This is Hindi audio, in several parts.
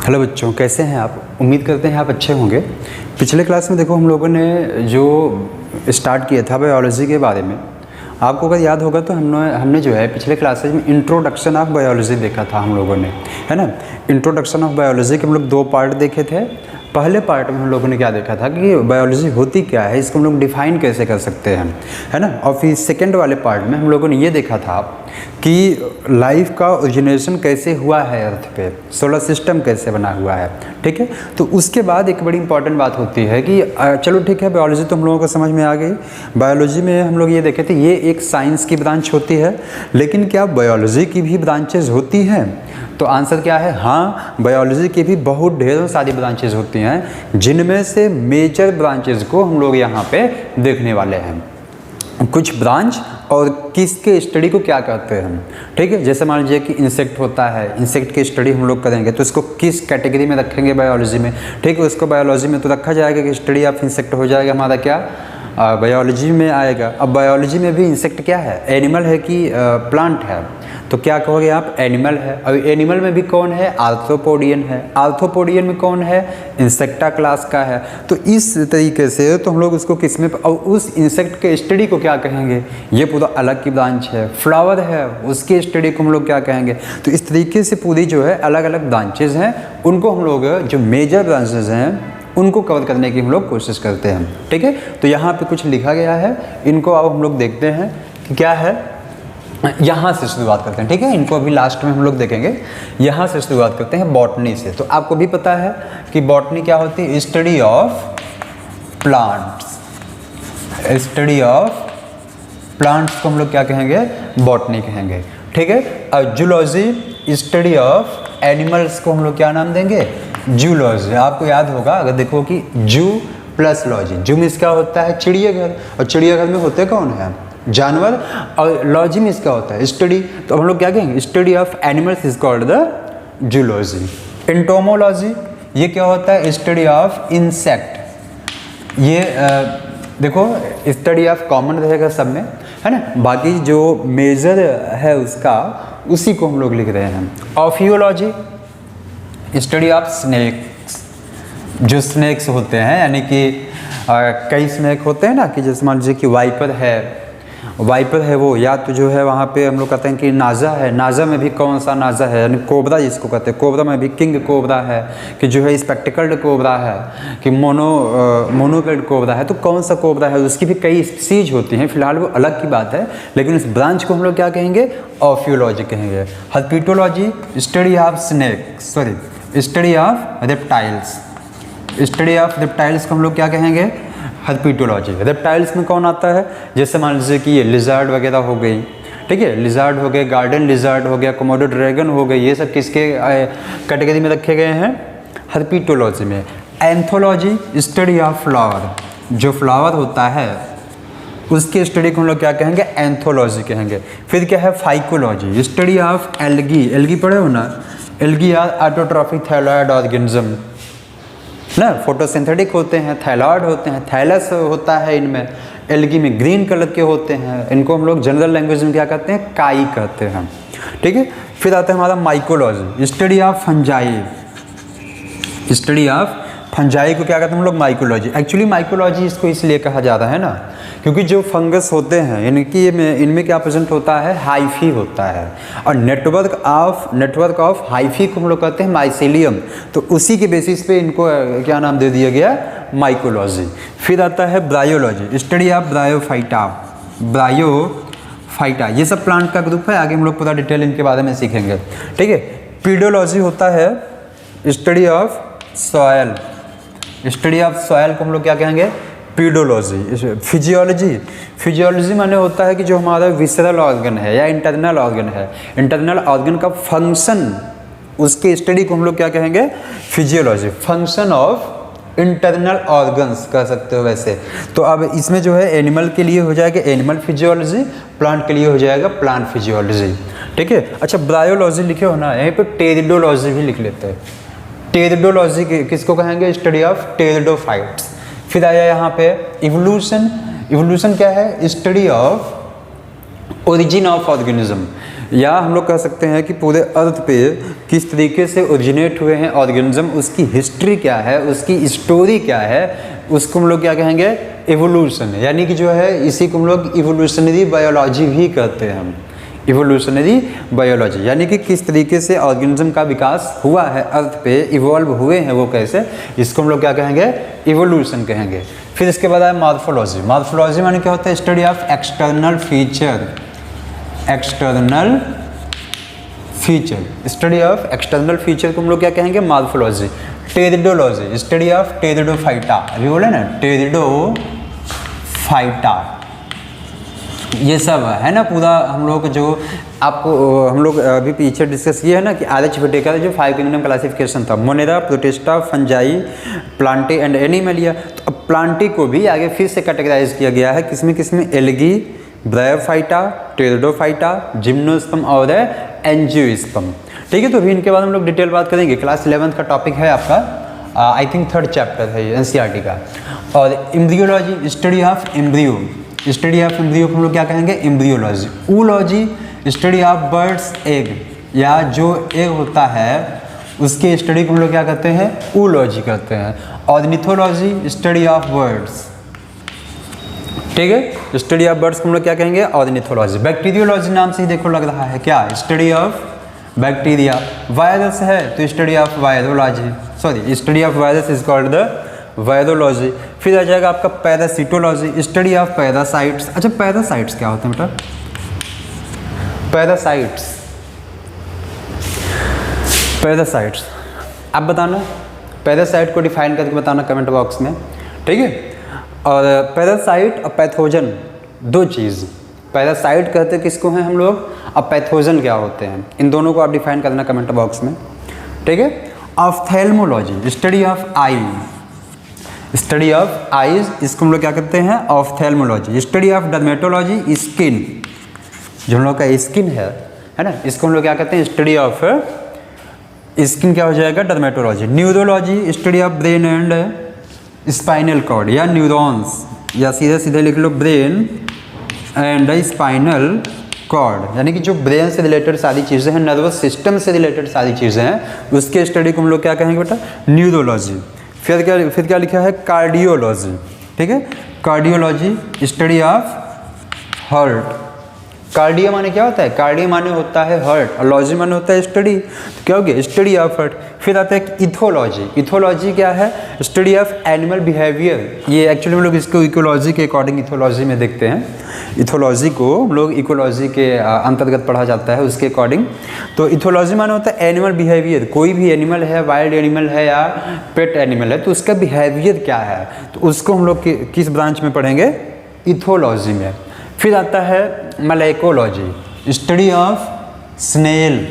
हेलो बच्चों, कैसे हैं आप? उम्मीद करते हैं आप अच्छे होंगे। पिछले क्लास में देखो हम लोगों ने जो स्टार्ट किया था बायोलॉजी के बारे में, आपको अगर याद होगा तो हमने जो है पिछले क्लासेज में इंट्रोडक्शन ऑफ बायोलॉजी देखा था हम लोगों ने, है ना। इंट्रोडक्शन ऑफ बायोलॉजी के हम लोग 2 पार्ट देखे थे। पहले पार्ट में हम लोगों ने क्या देखा था कि बायोलॉजी होती क्या है, इसको हम लोग डिफाइन कैसे कर सकते हैं, है ना। और फिर सेकेंड वाले पार्ट में हम लोगों ने ये देखा था कि लाइफ का ओरिजिनेशन कैसे हुआ है अर्थ पे, सोलर सिस्टम कैसे बना हुआ है, ठीक है। तो उसके बाद एक बड़ी इंपॉर्टेंट बात होती है कि चलो ठीक है, बायोलॉजी तो हम लोगों को समझ में आ गई। बायोलॉजी में हम लोग ये देखे थे ये एक साइंस की ब्रांच होती है, लेकिन क्या बायोलॉजी की भी ब्रांचेज होती हैं? तो आंसर क्या है? हाँ, बायोलॉजी की भी बहुत ढेरों सारी ब्रांचेज होती हैं, जिनमें से मेजर ब्रांचेज को हम लोग यहाँ पे देखने वाले हैं। कुछ ब्रांच और किसके स्टडी को क्या कहते हैं, ठीक है। जैसे मान लीजिए कि इंसेक्ट होता है, इंसेक्ट की स्टडी हम लोग करेंगे तो इसको किस कैटेगरी में रखेंगे बायोलॉजी में, ठीक है। उसको बायोलॉजी में तो रखा जाएगा कि स्टडी ऑफ इंसेक्ट हो जाएगा हमारा क्या, बायोलॉजी में आएगा। अब बायोलॉजी में भी इंसेक्ट क्या है, एनिमल है कि प्लांट है, तो क्या कहोगे आप, एनिमल है। अब एनिमल में भी कौन है, आर्थ्रोपोडियन है। आर्थ्रोपोडियन में कौन है, इंसेक्टा क्लास का है। तो इस तरीके से तो हम लोग उसको किस में, और उस इंसेक्ट के स्टडी को क्या कहेंगे, ये पूरा अलग की ब्रांच है। फ्लावर है, उसकी स्टडी को हम लोग क्या कहेंगे। तो इस तरीके से पूरी जो है अलग अलग ब्रांचेज हैं, उनको हम लोग जो मेजर ब्रांचेज हैं उनको कवर करने की हम लोग कोशिश करते हैं, ठीक है। तो यहाँ पे कुछ लिखा गया है, इनको अब हम लोग देखते हैं कि क्या है। यहाँ से शुरुआत करते हैं, ठीक है। इनको अभी लास्ट में हम लोग देखेंगे। यहाँ से शुरुआत करते हैं बॉटनी से। तो आपको भी पता है कि बॉटनी क्या होती है, study of plants. Study of plants को हम लोग क्या कहेंगे, बॉटनी कहेंगे, ठीक है। और जूलॉजी, स्टडी ऑफ एनिमल्स को हम लोग क्या नाम देंगे, जूलॉजी। आपको याद होगा अगर देखो कि जू प्लस लॉजी, जू में इसका होता है चिड़ियाघर, और चिड़ियाघर में होते कौन है, जानवर, और लॉजी में इसका होता है स्टडी। तो हम लोग क्या कहेंगे, study of animals is called the zoology. Entomology, ये क्या होता है, स्टडी ऑफ इंसेक्ट। ये देखो स्टडी ऑफ कॉमन रहेगा सब में, है ना। बाकी जो मेजर है उसका, उसी को हम लोग लिख रहे हैं। Ophiology, study of snakes. जो स्नेक्स होते हैं, यानी कि कई स्नेक होते हैं ना, कि जैसे मान लीजिए कि वाइपर है वो, या तो जो है वहाँ पे हम लोग कहते हैं कि नाजा है, नाजा में भी कौन सा नाजा है, यानी कोबरा जिसको कहते हैं, कोबरा में भी किंग कोबरा है, कि जो है स्पेक्टिकल्ड कोबरा है, कि मोनोकल्ड कोबरा है। तो कौन सा कोबरा है, उसकी भी कई स्पीसीज होती हैं, फिलहाल वो अलग की बात है, लेकिन इस ब्रांच को हम लोग क्या कहेंगे, ऑफियोलॉजी कहेंगे। Herpetology, study of study of reptiles. Study of reptiles को हम लोग क्या कहेंगे, हर्पिटोलॉजी। रेप्टाइल्स में कौन आता है, जैसे मान लीजिए कि ये लिजार्ड वगैरह हो गई, ठीक है, लिजार्ड हो गए, गार्डन लिजार्ड हो गया, कोमोडो ड्रैगन हो गई, ये सब किसके कैटेगरी में रखे गए हैं, हर्पिटोलॉजी में। Anthology, study of flower. जो फ्लावर होता है उसकी स्टडी को हम लोग क्या कहेंगे, एंथोलॉजी कहेंगे। फिर क्या है, phycology, study of algae. Algae पढ़े हो ना, एल्गी आर ऑटोट्रॉफिक थैलॉयड ऑर्गेनिज्म ना, फोटोसिंथेटिक होते हैं, थैलॉयड होते हैं, थैलस होता है इनमें। एल्गी में ग्रीन कलर के होते हैं, इनको हम लोग जनरल लैंग्वेज में क्या कहते हैं, काई कहते हैं, ठीक है। फिर आता है हमारा mycology, study of fungi. Study of fungi को क्या कहते हैं हम लोग, माइकोलॉजी। एक्चुअली माइकोलॉजी इसको इसलिए कहा जाता है ना, क्योंकि जो फंगस होते हैं इनकी इनमें क्या प्रेजेंट होता है, हाइफी होता है, और नेटवर्क ऑफ हाइफी को हम लोग कहते हैं माइसेलियम। तो उसी के बेसिस पे इनको क्या नाम दे दिया गया, माइकोलॉजी। फिर आता है ब्रायोलॉजी, स्टडी ऑफ ब्रायोफाइटा। ये सब प्लांट का ग्रुप है, आगे हम लोग पूरा डिटेल इनके बारे में सीखेंगे, ठीक है। पीडोलॉजी होता है study of soil. Study of soil को हम लोग क्या कहेंगे, पीडोलॉजी। फिजियोलॉजी माने होता है कि जो हमारा विसरल ऑर्गन है या इंटरनल ऑर्गन है, इंटरनल ऑर्गन का फंक्शन, उसके स्टडी को हम लोग क्या कहेंगे, physiology. Function of internal organs कह सकते हो वैसे। तो अब इसमें जो है एनिमल के लिए हो जाएगा एनिमल फिजियोलॉजी, प्लांट के लिए हो जाएगा प्लांट फिजियोलॉजी, ठीक है। अच्छा, ब्रायोलॉजी लिखे हो ना, यहीं पर टेरिडोलॉजी भी लिख लेते हैं। टेरिडोलॉजी किसको कहेंगे, स्टडी ऑफ टेरिडोफाइट्स। फिर आया यहाँ पे इवोल्यूशन। इवोल्यूशन क्या है, study of origin of organism. या हम लोग कह सकते हैं कि पूरे अर्थ पे किस तरीके से ओरिजिनेट हुए हैं ऑर्गेनिज्म, उसकी हिस्ट्री क्या है, उसकी स्टोरी क्या है, उसको हम लोग क्या कहेंगे, एवोल्यूशन। यानी कि जो है इसी को हम लोग इवोल्यूशनरी बायोलॉजी भी कहते हैं हम, इवोल्यूशनरी बायोलॉजी। यानी कि किस तरीके से ऑर्गेनिज्म का विकास हुआ है अर्थ पे, इवॉल्व हुए हैं वो कैसे, इसको हम लोग क्या कहेंगे, इवोल्यूशन कहेंगे। फिर इसके बाद आया मॉर्फोलॉजी। मॉर्फोलॉजी माने क्या होता है, study of external feature, external feature, study of external feature को हम लोग क्या कहेंगे, morphology. Pteridology, study of pteridophyta, अभी बोले ना टेरिडोफाइटा, ये सब है ना पूरा हम लोग जो आपको हम लोग अभी पीछे डिस्कस किया है ना कि आर्च विटेकर जो 5 किंगडम क्लासिफिकेशन था, Monera, protista, fungi, Plantae and Animalia. तो अब प्लांटी को भी आगे फिर से कैटेगराइज किया गया है, किसमें किसमें, एल्गी, ब्रायोफाइटा, टेरिडोफाइटा, जिम्नोस्पर्म और एंजियोस्पर्म। ठीक है, तो भी इनके बाद हम लोग डिटेल बात करेंगे। क्लास 11th का टॉपिक है आपका, आई थिंक 3rd चैप्टर है ये एनसीईआरटी का। और embryology, study of embryo, study of embryo को हम लोग क्या कहेंगे, embryology. Oology, study of birds egg, या जो एग होता है उसके स्टडी को हम लोग क्या कहते हैं, ऊलॉजी कहते हैं। ऑर्निथोलॉजी, स्टडी ऑफ बर्ड्स, ठीक है, स्टडी ऑफ बर्ड्स को हम लोग क्या कहेंगे, ऑर्निथोलॉजी। बैक्टीरियोलॉजी नाम से ही देखो लग रहा है क्या, स्टडी ऑफ बैक्टीरिया। वायरस है तो study of virology, sorry study of virus is called the virology. फिर आ जाएगा आपका पैरासिटोलॉजी, स्टडी ऑफ पैरासाइट्स। अच्छा, पैरासाइट्स क्या होते हैं बेटा, पैरासाइट्स, पैरासाइट्स आप बताना, पैरासाइट को डिफाइन करके बताना कमेंट बॉक्स में, ठीक है। और पैरासाइट और पैथोजन दो चीज़, पैरासाइट कहते किसको हैं हम लोग, और पैथोजन क्या होते हैं, इन दोनों को आप डिफाइन कर देना कमेंट बॉक्स में, ठीक है। Ophthalmology, study of I, study of eyes, इसको हम लोग क्या करते हैं, ophthalmology. Study of dermatology, skin, जो हम लोग का स्किन है ना, इसको हम लोग क्या कहते हैं, स्टडी ऑफ स्किन क्या हो जाएगा, dermatology. Neurology, study of brain and spinal cord या न्यूरॉन्स, या सीधे सीधे लिख लो ब्रेन एंड स्पाइनल कॉर्ड, यानी कि जो ब्रेन से रिलेटेड सारी चीज़ें हैं, नर्वस सिस्टम से रिलेटेड सारी चीज़ें हैं, उसके स्टडी को हम लोग क्या कहेंगे बेटा, न्यूरोलॉजी। फिर क्या लिखा है, कार्डियोलॉजी, ठीक है। Cardiology, study of heart. Cardio माने क्या होता है, कार्डियो माने होता है हार्ट, और लॉजी माने होता है स्टडी, तो क्या हो गया, स्टडी ऑफ हार्ट। फिर आता है इथोलॉजी। इथोलॉजी क्या है, स्टडी ऑफ एनिमल बिहेवियर। ये एक्चुअली हम लोग इसको इकोलॉजी के अकॉर्डिंग इथोलॉजी में देखते हैं, इथोलॉजी को हम लोग इकोलॉजी के अंतर्गत पढ़ा जाता है उसके अकॉर्डिंग। तो इथोलॉजी माने होता है एनिमल बिहेवियर, कोई भी एनिमल है, वाइल्ड एनिमल है या पेट एनिमल है, तो उसका बिहेवियर क्या है, तो उसको हम लोग किस ब्रांच में पढ़ेंगे, इथोलॉजी में। फिर आता है malacology, study of snail,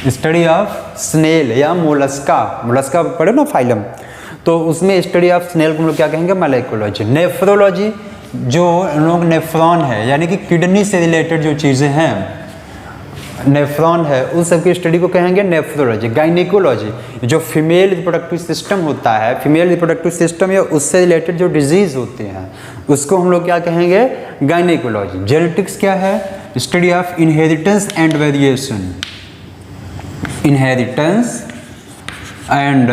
study of snail या मोलस्का, मोलस्का पढ़े ना फाइलम, तो उसमें स्टडी ऑफ स्नेल को हम लोग क्या कहेंगे, मलेकोलॉजी। नेफ्रोलॉजी, जो लोग नेफ्रॉन है यानी कि किडनी से रिलेटेड जो चीज़ें हैं, नेफ्रॉन है, उस सब की स्टडी को कहेंगे नेफ्रोलॉजी। गायनिकोलॉजी, जो फीमेल रिप्रोडक्टिव सिस्टम होता है, फीमेल रिप्रोडक्टिव सिस्टम या उससे रिलेटेड जो डिजीज़ होते हैं उसको हम लोग क्या कहेंगे, गायनिकोलॉजी। जेनेटिक्स क्या है, study of inheritance and variation, inheritance and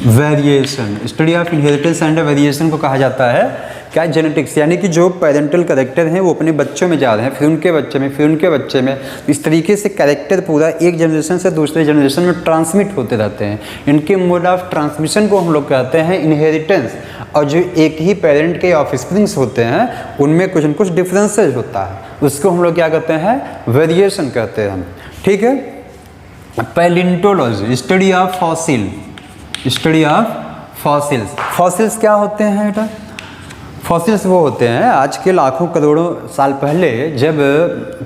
variation, study of inheritance and variation को कहा जाता है क्या, जेनेटिक्स। यानी कि जो पेरेंटल कैरेक्टर हैं वो अपने बच्चों में जा रहे हैं, फिर उनके बच्चे में, फिर उनके बच्चे में, इस तरीके से कैरेक्टर पूरा एक जनरेशन से दूसरे जनरेशन में ट्रांसमिट होते रहते हैं। इनके मोड ऑफ ट्रांसमिशन को हम लोग कहते हैं इनहेरिटेंस। और जो एक ही पेरेंट के ऑफस्प्रिंग्स होते हैं उनमें कुछ न कुछ डिफरेंसेज होता है, उसको हम लोग क्या कहते हैं, वेरिएशन कहते हैं, ठीक है। Palaeontology, study of fossil, study of fossils. Fossils क्या होते हैं बेटा, फॉसिल्स वो होते हैं आज के लाखों करोड़ों साल पहले जब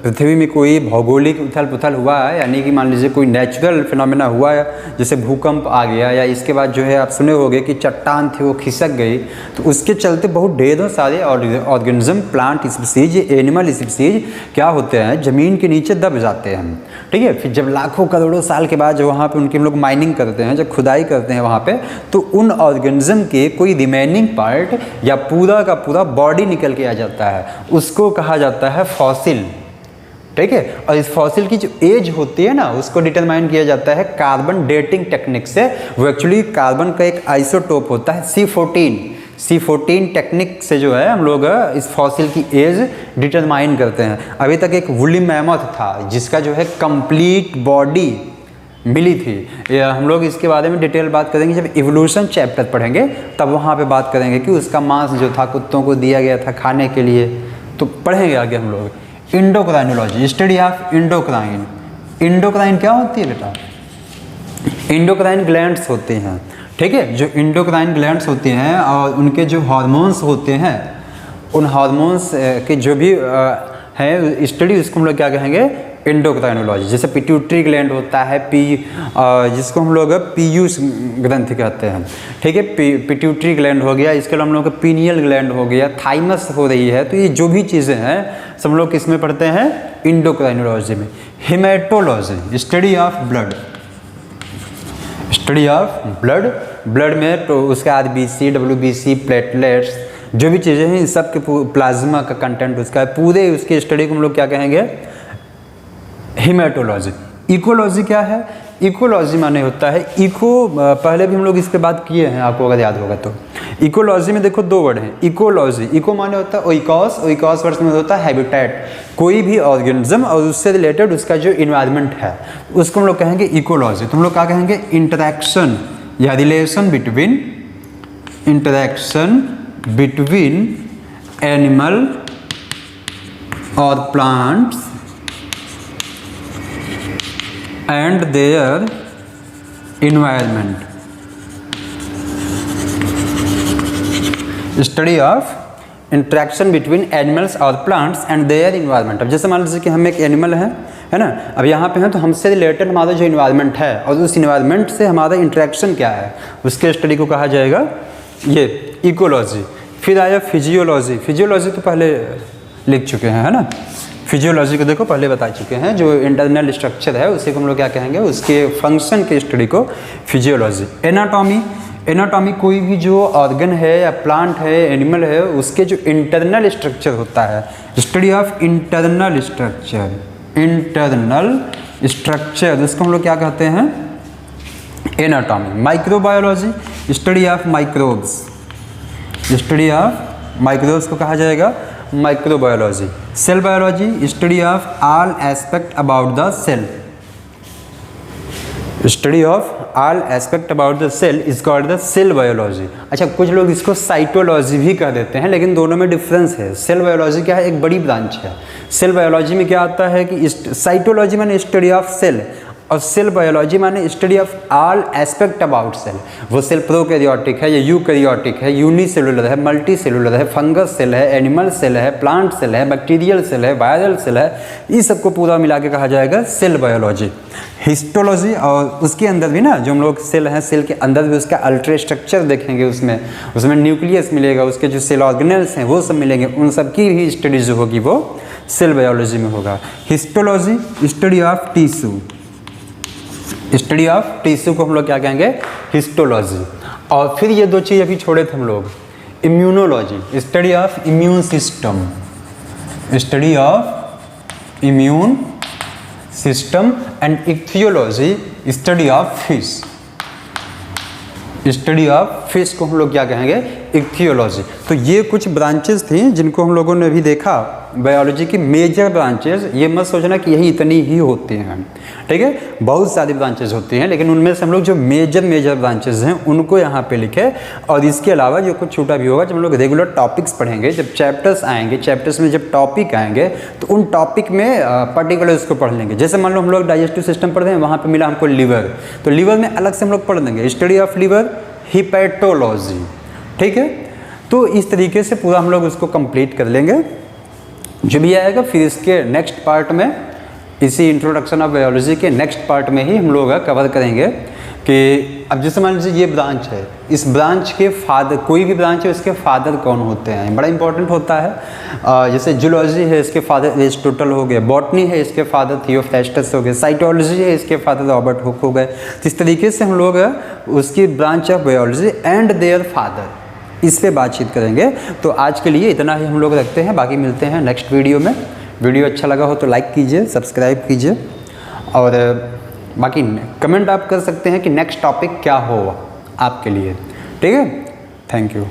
पृथ्वी में कोई भौगोलिक उथल पुथल हुआ है, यानी कि मान लीजिए कोई नेचुरल फिनोमेना हुआ है, जैसे भूकंप आ गया, या इसके बाद जो है आप सुने होंगे कि चट्टान थी वो खिसक गई, तो उसके चलते बहुत ढेरों सारे organism, plant species, animal species क्या होते हैं, ज़मीन के नीचे दब जाते हैं, ठीक है। फिर जब लाखों करोड़ों साल के बाद जो वहाँ पर उनके हम लोग माइनिंग करते हैं, जब खुदाई करते हैं वहाँ पर, तो उन ऑर्गेनिज्म के कोई रिमेनिंग पार्ट या पूरा का पूरा बॉडी निकल के आ जाता है, उसको कहा जाता है फॉसिल। ठीक है, और इस फॉसिल की जो एज होती है ना, उसको डिटरमाइन किया जाता है कार्बन डेटिंग टेक्निक से। वो एक्चुअली कार्बन का एक आइसोटोप होता है C14 टेक्निक से जो है हम लोग इस फॉसिल की एज डिटरमाइन करते हैं। अभी तक एक वुली मैमथ था जिसका जो है कंप्लीट बॉडी मिली थी। या हम लोग इसके बारे में डिटेल बात करेंगे जब इवोल्यूशन चैप्टर पढ़ेंगे, तब वहाँ पे बात करेंगे कि उसका मांस जो था कुत्तों को दिया गया था खाने के लिए। तो पढ़ेंगे आगे हम लोग। Endocrinology, study of endocrine. Endocrine क्या होती है बेटा? इंडोक्राइन ग्लैंड्स होते हैं। ठीक है, जो इंडोक्राइन ग्लैंड्स होते हैं और उनके जो हार्मोन्स होते हैं, उन हार्मोन्स के जो भी है स्टडी, उसको हम लोग क्या कहेंगे? इंडोक्राइनोलॉजी। जैसे पिट्यूटरी ग्लैंड होता है, जिसको हम लोग पीयूष ग्रंथि कहते हैं। ठीक है, पिट्यूटरी ग्लैंड हो गया, इसके अलावा हम लोग का पीनियल ग्लैंड हो गया, थाइमस हो रही है। तो ये जो भी चीज़ें हैं सब लोग किस में पढ़ते हैं? इंडोक्राइनोलॉजी में। Haematology, study of blood. Study of blood, blood में तो उसका आरबीसी, डब्ल्यूबीसी, प्लेटलेट्स, जो भी चीज़ें हैं इन सब के प्लाज्मा का कंटेंट उसका है, पूरे उसकी स्टडी को हम लोग क्या कहेंगे? हेमेटोलॉजी। इकोलॉजी क्या है? इकोलॉजी माने होता है इको, पहले भी हम लोग इस पे बात किए हैं, आपको अगर याद होगा तो। इकोलॉजी में देखो दो वर्ड हैं। इकोलॉजी, इको माने होता है ओइकॉस, ओइकॉस वर्ड में होता है हैबिटेट, कोई भी ऑर्गेनिज्म और उससे रिलेटेड उसका जो इन्वायरमेंट है उसको हम लोग कहेंगे इकोलॉजी। तो हम लोग क्या कहेंगे? इंटरैक्शन या रिलेशन बिटवीन एनिमल और plants and their environment. Study of interaction between animals or plants and their environment. अब जैसे मान लीजिए कि हम एक एनिमल है ना, अब यहाँ पे हैं तो हमसे रिलेटेड हमारा जो इन्वायरमेंट है और उस इन्वायरमेंट से हमारा इंटरेक्शन क्या है, उसके स्टडी को कहा जाएगा ये इकोलॉजी। फिर आया फिजियोलॉजी। फिजियोलॉजी तो पहले लिख चुके हैं, है ना। फिजियोलॉजी को देखो पहले बता चुके हैं, जो इंटरनल स्ट्रक्चर है उसी को हम लोग क्या कहेंगे? उसके फंक्शन के स्टडी को फिजियोलॉजी। एनाटॉमी, एनाटॉमी कोई भी जो ऑर्गन है या प्लांट है, एनिमल है, उसके जो इंटरनल स्ट्रक्चर होता है, study of internal structure. Internal structure उसको हम लोग क्या कहते हैं? Anatomy. Microbiology, study of microbes. Study of microbes को कहा जाएगा microbiology. Cell biology, study of all aspect about the cell. Study of all aspect about the cell is called the cell biology. अच्छा, कुछ लोग इसको साइटोलॉजी भी कह देते हैं, लेकिन दोनों में डिफरेंस है। सेल बायोलॉजी क्या है? एक बड़ी ब्रांच है। सेल बायोलॉजी में क्या आता है कि साइटोलॉजी माने स्टडी ऑफ सेल, और सेल बायोलॉजी माने study of all aspect about cell. वो सेल प्रोकैरियोटिक है या यूकैरियोटिक है, यूनिसेलुलर है, मल्टी सेलुलर है, फंगस सेल है, एनिमल सेल है, प्लांट सेल है, बैक्टीरियल सेल है, वायरल सेल है, इस सबको पूरा मिला के कहा जाएगा सेल बायोलॉजी। हिस्टोलॉजी, और उसके अंदर भी ना जो हम लोग सेल हैं, सेल के अंदर भी उसका अल्ट्रा स्ट्रक्चर देखेंगे, उसमें न्यूक्लियस मिलेगा, उसके जो सेल ऑर्गेनेल्स हैं वो सब मिलेंगे, उन सब की भी स्टडी जो होगी वो सेल बायोलॉजी में होगा। Histology, study of tissue. Study of tissue को हम लोग क्या कहेंगे? हिस्टोलॉजी। और फिर ये दो चीज़ अभी छोड़े थे हम लोग, immunology, study of immune system. Study of immune system. And ichthyology, study of fish. Study of fish को हम लोग क्या कहेंगे? इक्थियोलॉजी। तो ये कुछ ब्रांचेस थी जिनको हम लोगों ने अभी देखा, बायोलॉजी की मेजर ब्रांचेस। ये मत सोचना कि यही इतनी ही होती हैं, ठीक है, बहुत सारी ब्रांचेस होती हैं, लेकिन उनमें से हम लोग जो मेजर ब्रांचेस हैं उनको यहाँ पे लिखे। और इसके अलावा जो कुछ छोटा भी होगा, जब हम लोग रेगुलर टॉपिक्स पढ़ेंगे, जब चैप्टर्स आएंगे, चैप्टर्स में जब टॉपिक आएंगे तो उन टॉपिक में पर्टिकुलर उसको पढ़ लेंगे। जैसे मान लो हम लोग डाइजेस्टिव सिस्टम पढ़ रहे हैं, वहाँ पर मिला हमको लीवर, तो लीवर में अलग से हम लोग पढ़ देंगे स्टडी ऑफ लीवर, हिपैटोलॉजी, ठीक है। तो इस तरीके से पूरा हम लोग उसको कंप्लीट कर लेंगे जो भी आएगा। फिर इसके नेक्स्ट पार्ट में, इसी इंट्रोडक्शन ऑफ बायोलॉजी के नेक्स्ट पार्ट में ही हम लोग कवर करेंगे कि अब जैसे मान लीजिए ये ब्रांच है, इस ब्रांच के फादर, कोई भी ब्रांच है उसके फादर कौन होते हैं, बड़ा इंपॉर्टेंट होता है। जैसे जूलॉजी है, इसके फादर एरिस्टोटल हो गए, बॉटनी है, इसके फादर थियोफ्रास्टस हो गए, साइटोलॉजी है, इसके फादर रॉबर्ट हुक हो गए। तो इस तरीके से हम लोग उसकी branch of biology and their father, इस पे बातचीत करेंगे। तो आज के लिए इतना ही हम लोग रखते हैं, बाकी मिलते हैं नेक्स्ट वीडियो में। वीडियो अच्छा लगा हो तो लाइक कीजिए, सब्सक्राइब कीजिए और बाकी कमेंट आप कर सकते हैं कि नेक्स्ट टॉपिक क्या हो आपके लिए। ठीक है, थैंक यू।